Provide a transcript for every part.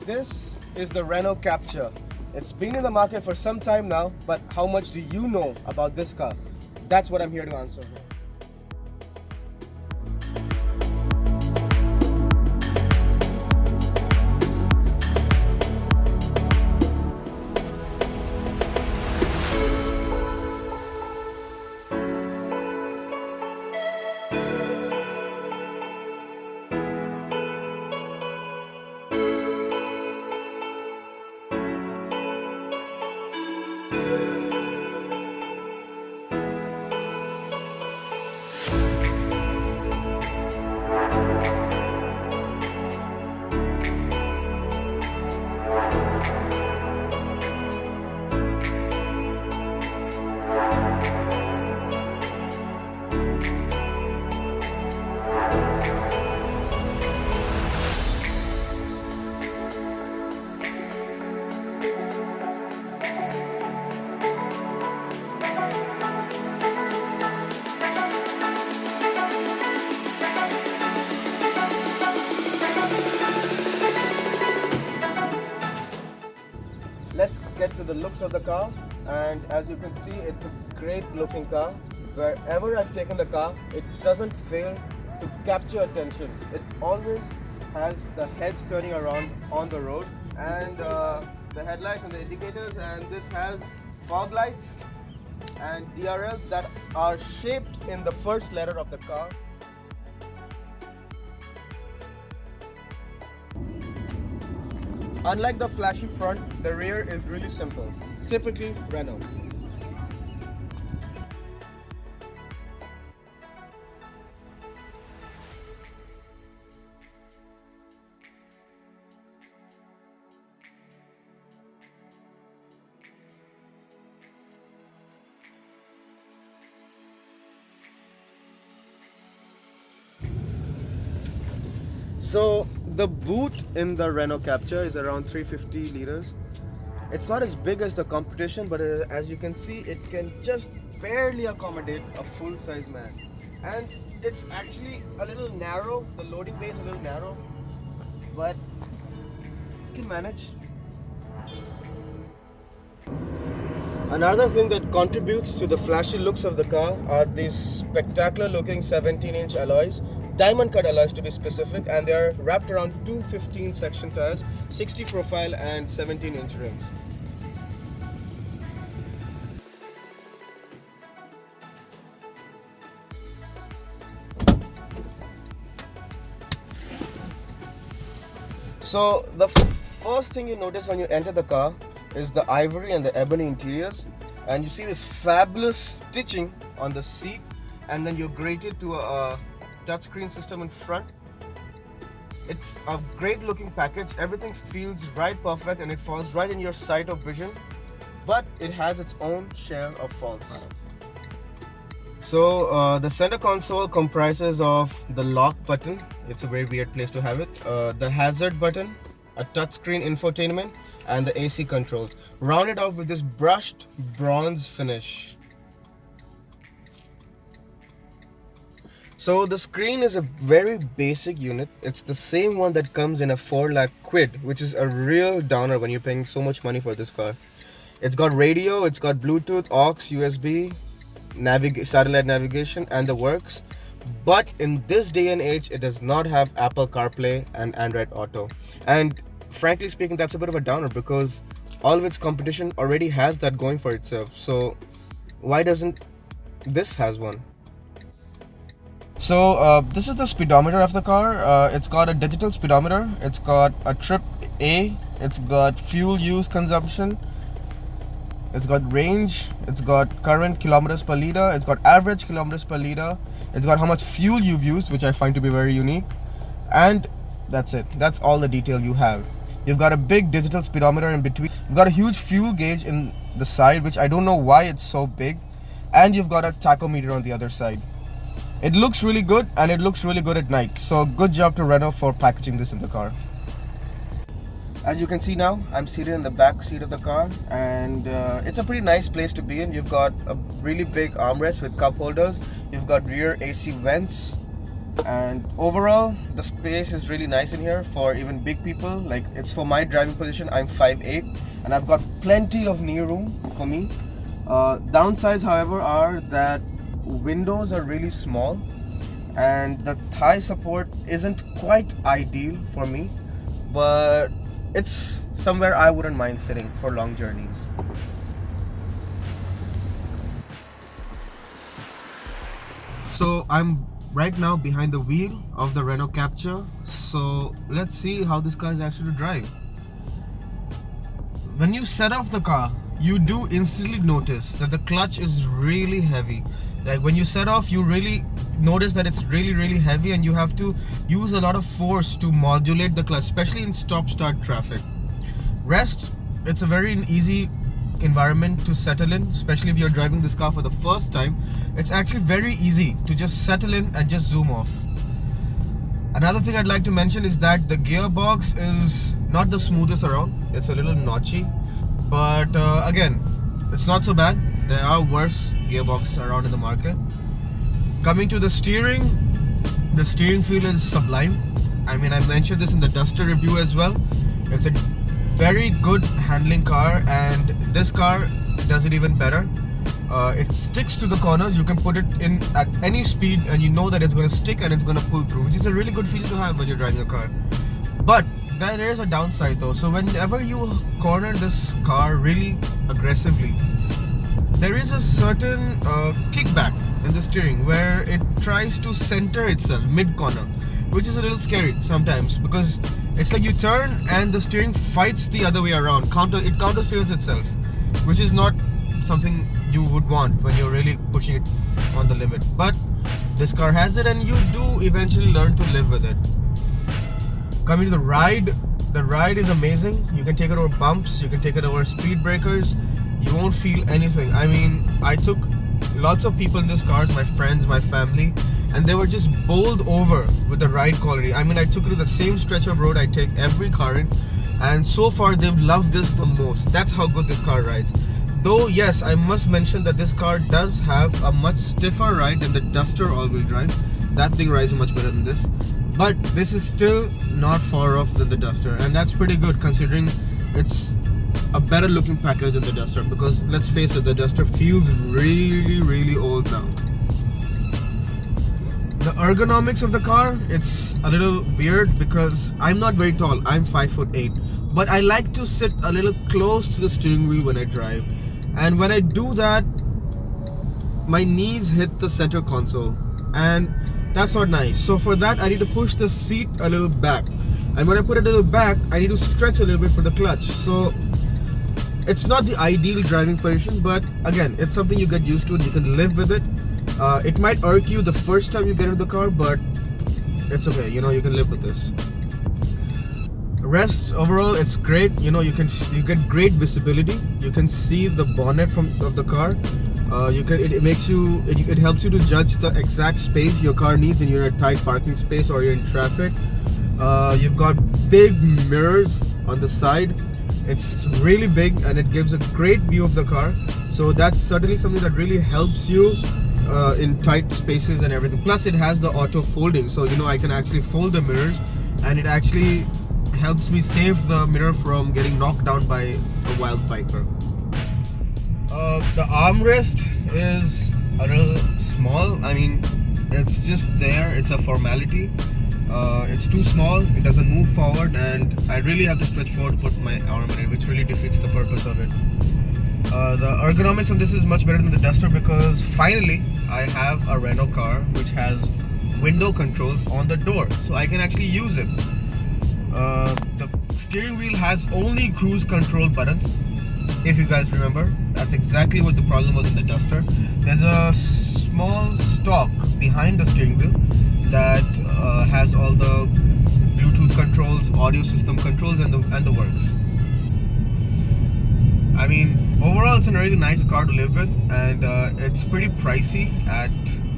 This is the Renault Captur. It's been in the market for some time now, but how much do you know about this car? That's what I'm here to answer. Let's get to the looks of the car, and as you can see, it's a great looking car. Wherever I've taken the car, it doesn't fail to capture attention. It always has the heads turning around on the road, and the headlights and the indicators, and this has fog lights and DRLs that are shaped in the first letter of the car. Unlike the flashy front, the rear is really simple, typically Renault. So the boot in the Renault Captur is around 350 liters. It's not as big as the competition, but as you can see, it can just barely accommodate a full-size man. And it's actually a little narrow, the loading bay is a little narrow, but you can manage. Another thing that contributes to the flashy looks of the car are these spectacular looking 17-inch alloys, diamond cut alloys to be specific, and they are wrapped around two 15 section tires, 60 profile and 17-inch rims. So the first thing you notice when you enter the car is the ivory and the ebony interiors, and you see this fabulous stitching on the seat, and then you're greeted to a touchscreen system in front. It's a great looking package. Everything feels right perfect and it falls right in your sight of vision, but it has its own share of faults. So the center console comprises of the lock button. It's a very weird place to have it. The hazard button, a touchscreen infotainment, and the AC controls, rounded off with this brushed bronze finish. So the screen is a very basic unit. It's the same one that comes in a 4 lakh quid, which is a real downer when you're paying so much money for this car. It's got radio, it's got Bluetooth, aux, USB, satellite navigation, and the works. But in this day and age, it does not have Apple CarPlay and Android Auto. And frankly speaking, that's a bit of a downer because all of its competition already has that going for itself. So why doesn't this has one? So this is the speedometer of the car. It's got a digital speedometer, it's got a trip A, it's got fuel use consumption, it's got range, it's got current kilometers per liter, it's got average kilometers per liter, it's got how much fuel you've used, which I find to be very unique, and that's it. That's all the detail you have. You've got a big digital speedometer in between. You've got a huge fuel gauge in the side, which I don't know why it's so big, and you've got a tachometer on the other side. It looks really good, and it looks really good at night. So good job to Renault for packaging this in the car. As you can see now, I'm seated in the back seat of the car, and it's a pretty nice place to be in. You've got a really big armrest with cup holders. You've got rear AC vents, And overall the space is really nice in here for even big people. Like, it's for my driving position. I'm 5'8", and I've got plenty of knee room for me. Downsides, however, are that windows are really small and the thigh support isn't quite ideal for me, but it's somewhere I wouldn't mind sitting for long journeys. So I'm right now behind the wheel of the Renault Captur. So let's see how this car is actually to drive. When you set off the car, you do instantly notice that the clutch is really heavy. Like, when you set off, you really notice that it's really heavy, and you have to use a lot of force to modulate the clutch, especially in stop-start traffic. Rest, it's a very easy environment to settle in, especially if you're driving this car for the first time. It's actually very easy to just settle in and just zoom off. Another thing I'd like to mention is that the gearbox is not the smoothest around. It's a little notchy, but again, it's not so bad. There are worse gearboxes around in the market. Coming to the steering feel is sublime. I mean, I mentioned this in the Duster review as well. It's a very good handling car, and this car does it even better. It sticks to the corners. You can put it in at any speed and you know that it's going to stick and it's going to pull through, which is a really good feeling to have when you're driving a car. But there is a downside though. So whenever you corner this car really aggressively, there is a certain kickback in the steering where it tries to center itself mid-corner, which is a little scary sometimes, because it's like you turn and the steering fights the other way around. It counter-steers itself, which is not something you would want when you're really pushing it on the limit. But this car has it, and you do eventually learn to live with it. Coming to the ride is amazing. You can take it over bumps, you can take it over speed breakers. You won't feel anything. I mean, I took lots of people in this car, my friends, my family, and they were just bowled over with the ride quality. I mean, I took it to the same stretch of road I take every car in, and so far they've loved this the most. That's how good this car rides. Though yes, I must mention that this car does have a much stiffer ride than the Duster all-wheel drive. That thing rides much better than this, but this is still not far off than the Duster, and that's pretty good considering it's a better looking package than the Duster, because let's face it, the Duster feels really old now. The ergonomics of the car, it's a little weird because I'm not very tall. I'm 5'8", but I like to sit a little close to the steering wheel when I drive, and when I do that, my knees hit the center console, and that's not nice. So for that, I need to push the seat a little back, and when I put it a little back, I need to stretch a little bit for the clutch. So it's not the ideal driving position, but again, it's something you get used to and you can live with it. It might irk you the first time you get into the car, but it's okay, you know, you can live with this. Rest, overall, it's great. You know, you get great visibility. You can see the bonnet of the car. It helps you to judge the exact space your car needs, and you're in a tight parking space or you're in traffic. You've got big mirrors on the side. It's really big and it gives a great view of the car. So that's certainly something that really helps you in tight spaces and everything. Plus it has the auto folding, so you know, I can actually fold the mirrors, and it actually helps me save the mirror from getting knocked down by a wild biker. The armrest is a little small. I mean, it's just there, it's a formality. It's too small, it doesn't move forward, and I really have to stretch forward to put my arm in it, which really defeats the purpose of it. The ergonomics on this is much better than the Duster, because finally I have a Renault car which has window controls on the door, so I can actually use it. The steering wheel has only cruise control buttons, if you guys remember. That's exactly what the problem was in the Duster. There's a small stalk behind the steering wheel that has all the Bluetooth controls, audio system controls, and the works. I mean, overall it's a really nice car to live with, and it's pretty pricey at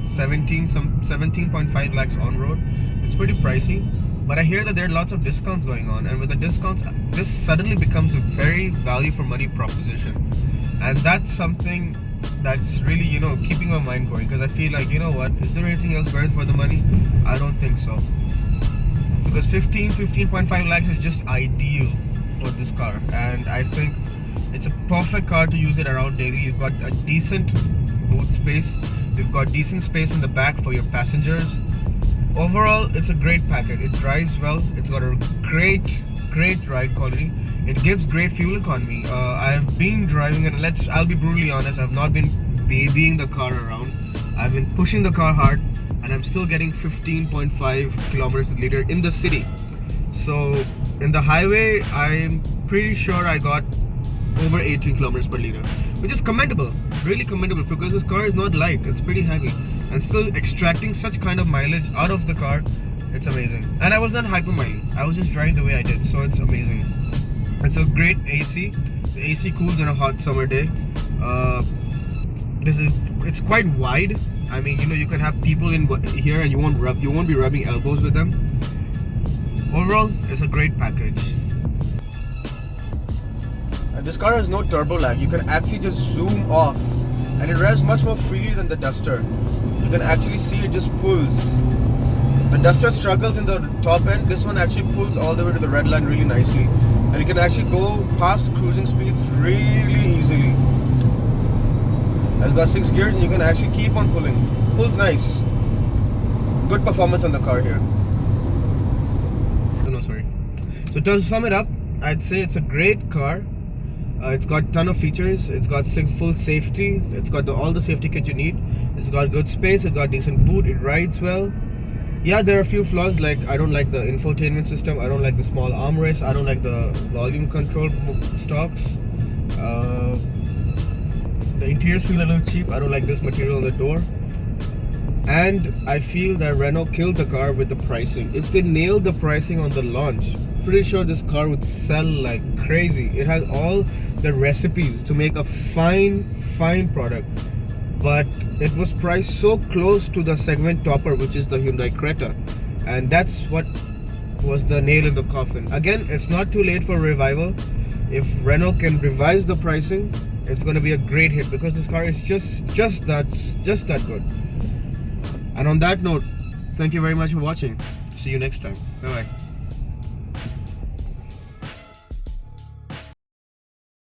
17.5 lakhs on road. It's pretty pricey, but I hear that there are lots of discounts going on, and with the discounts, this suddenly becomes a very value for money proposition, and that's something that's really, you know, keeping my mind going, because I feel like, you know what, is there anything else worth for the money? I don't think so, because 15.5 lakhs is just ideal for this car, and I think it's a perfect car to use it around daily. You've got a decent boot space, you've got decent space in the back for your passengers. Overall, it's a great package. It drives well, it's got a great ride quality, it gives great fuel economy. I've been driving it, I'll be brutally honest, I've not been babying the car around. I've been pushing the car hard, and I'm still getting 15.5 kilometers per liter in the city. So in the highway, I'm pretty sure I got over 18 kilometers per liter, which is commendable, really commendable, because this car is not light, it's pretty heavy, and still extracting such kind of mileage out of the car, it's amazing. And I was not hypermiling, I was just driving the way I did, so it's amazing. It's a great AC. The AC cools on a hot summer day. It's quite wide. I mean, you know, you can have people in here and you won't be rubbing elbows with them. Overall, it's a great package. And this car has no turbo lag. You can actually just zoom off, and it revs much more freely than the Duster. You can actually see it just pulls. The Duster struggles in the top end. This one actually pulls all the way to the red line really nicely, and you can actually go past cruising speeds really easily. It's got 6 gears, and you can actually keep on pulling. Pulls nice. Good performance on the car here. Oh, no, sorry. So to sum it up, I'd say it's a great car. It's got a ton of features. It's got full safety. It's got all the safety kit you need. It's got good space. It's got decent boot. It rides well. Yeah, there are a few flaws, like I don't like the infotainment system, I don't like the small armrest, I don't like the volume control stalks. The interiors feel a little cheap, I don't like this material on the door. And I feel that Renault killed the car with the pricing. If they nailed the pricing on the launch, pretty sure this car would sell like crazy. It has all the recipes to make a fine product. But it was priced so close to the segment topper, which is the Hyundai Creta, and that's what was the nail in the coffin. Again, it's not too late for a revival. If Renault can revise the pricing, it's going to be a great hit, because this car is just that good. And on that note, thank you very much for watching. See you next time. Bye bye.